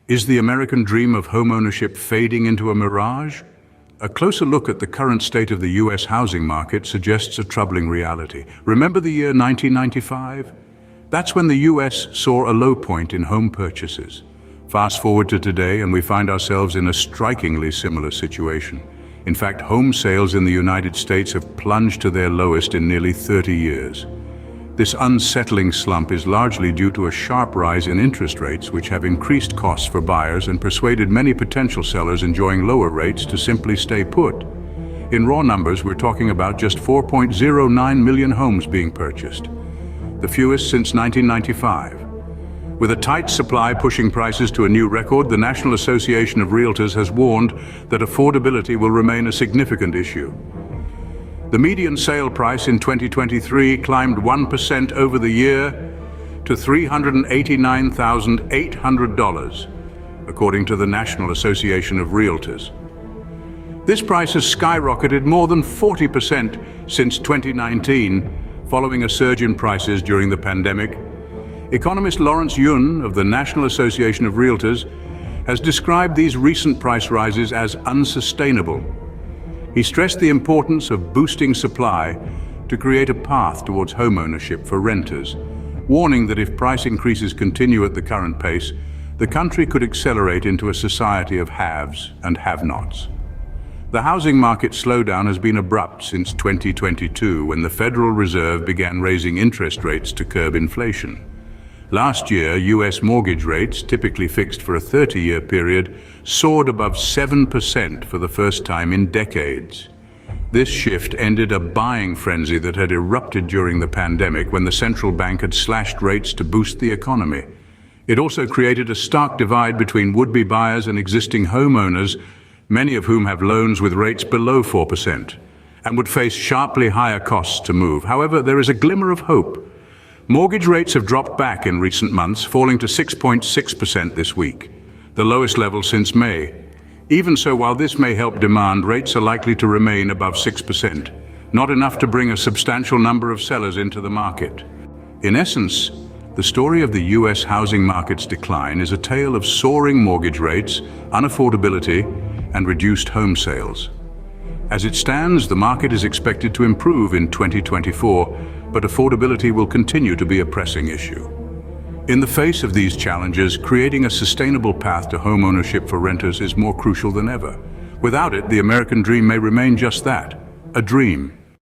Is the American dream of homeownership fading into a mirage? A closer look at the current state of the US housing market suggests a troubling reality. Remember the year 1995? That's when the US saw a low point in home purchases. Fast forward to today and we find ourselves in a strikingly similar situation. In fact, home sales in the United States have plunged to their lowest in nearly 30 years. This unsettling slump is largely due to a sharp rise in interest rates, which have increased costs for buyers and persuaded many potential sellers enjoying lower rates to simply stay put. In raw numbers, we're talking about just 4.09 million homes being purchased, the fewest since 1995. With a tight supply pushing prices to a new record, the National Association of Realtors has warned that affordability will remain a significant issue. The median sale price in 2023 climbed 1% over the year to $389,800, according to the National Association of Realtors. This price has skyrocketed more than 40% since 2019, following a surge in prices during the pandemic. Economist Lawrence Yun of the National Association of Realtors has described these recent price rises as unsustainable. He stressed the importance of boosting supply to create a path towards homeownership for renters, warning that if price increases continue at the current pace, the country could accelerate into a society of haves and have-nots. The housing market slowdown has been abrupt since 2022, when the Federal Reserve began raising interest rates to curb inflation. Last year, US mortgage rates, typically fixed for a 30-year period, soared above 7% for the first time in decades. This shift ended a buying frenzy that had erupted during the pandemic when the central bank had slashed rates to boost the economy. It also created a stark divide between would-be buyers and existing homeowners, many of whom have loans with rates below 4% and would face sharply higher costs to move. However, there is a glimmer of hope. Mortgage rates have dropped back in recent months, falling to 6.6% this week, the lowest level since May. Even so, while this may help demand, rates are likely to remain above 6%, not enough to bring a substantial number of sellers into the market. In essence, the story of the US housing market's decline is a tale of soaring mortgage rates, unaffordability, and reduced home sales. As it stands, the market is expected to improve in 2024, but affordability will continue to be a pressing issue. In the face of these challenges, creating a sustainable path to homeownership for renters is more crucial than ever. Without it, the American dream may remain just that, a dream.